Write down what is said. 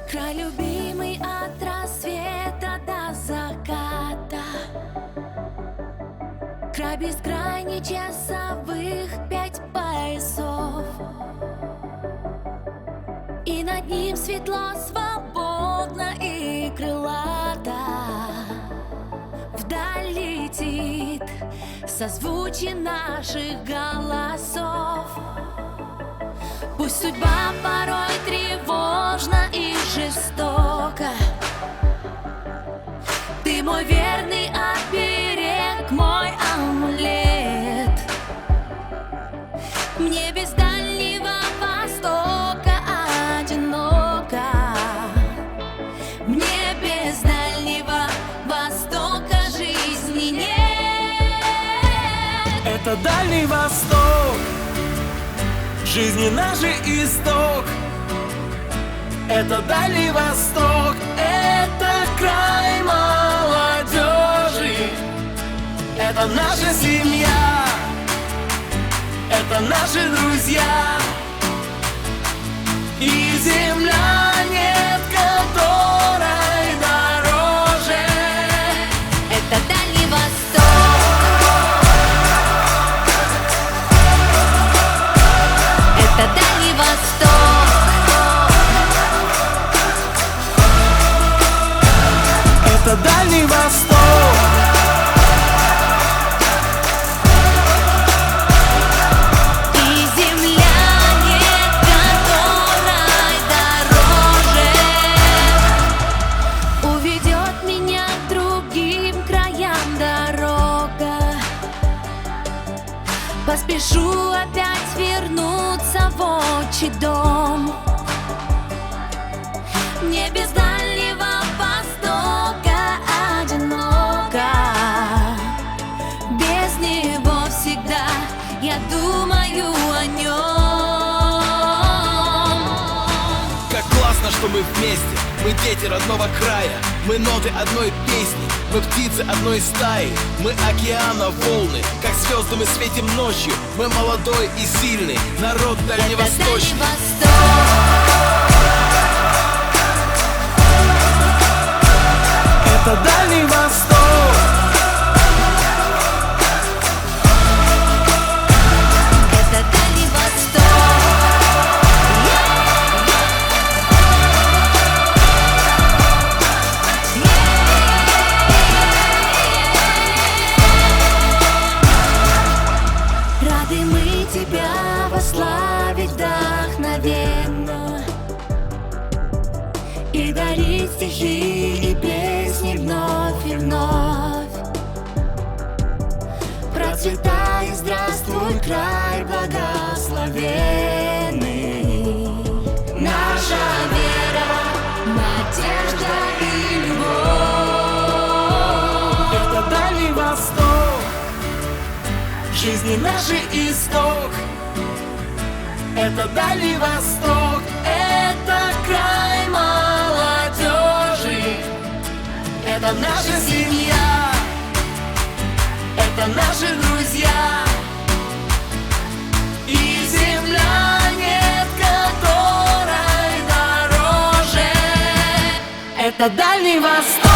Край любимый от рассвета до заката, край бескрайний часовых 5 поясов, и над ним светло, свободно и крылато. Вдаль летит созвучие наших голосов. Пусть судьба порой тревожна и жестока, ты мой верный оберег, мой амулет. Мне без Дальнего Востока одиноко, мне без Дальнего Востока жизни нет. Это Дальний Восток, жизни наш исток. Это Дальний Восток, это край молодежи. Это наша семья, это наши друзья. И земля нет, которой дороже. Это Дальний Восток, это Дальний Восток, Это Дальний Восток. и земля нет, которой дороже. Уведет меня к другим краям дорога, поспешу опять вернуться в отчий дом. Мне без Дальнего Востока одиноко, без него всегда я думаю о нем. Как классно, что мы вместе. Мы дети родного края, мы ноты одной песни, мы птицы одной стаи, мы океана волны, как звезды мы светим ночью. Мы молодой и сильный народ Это Дальний дальневосточный. Восток, Это Дальний Восток. это Дальний Восток. Рады мы тебя восславить вдохновенно и дарить стихи и песни вновь и вновь. Процветай и здравствуй, край благословенный. Наша вера, надежда и любовь. Это Дальний Восток, жизни наш исток. Это Дальний Восток, это край молодежи. Это наша семья, это наши друзья. И земля нет, которой дороже. Это Дальний Восток.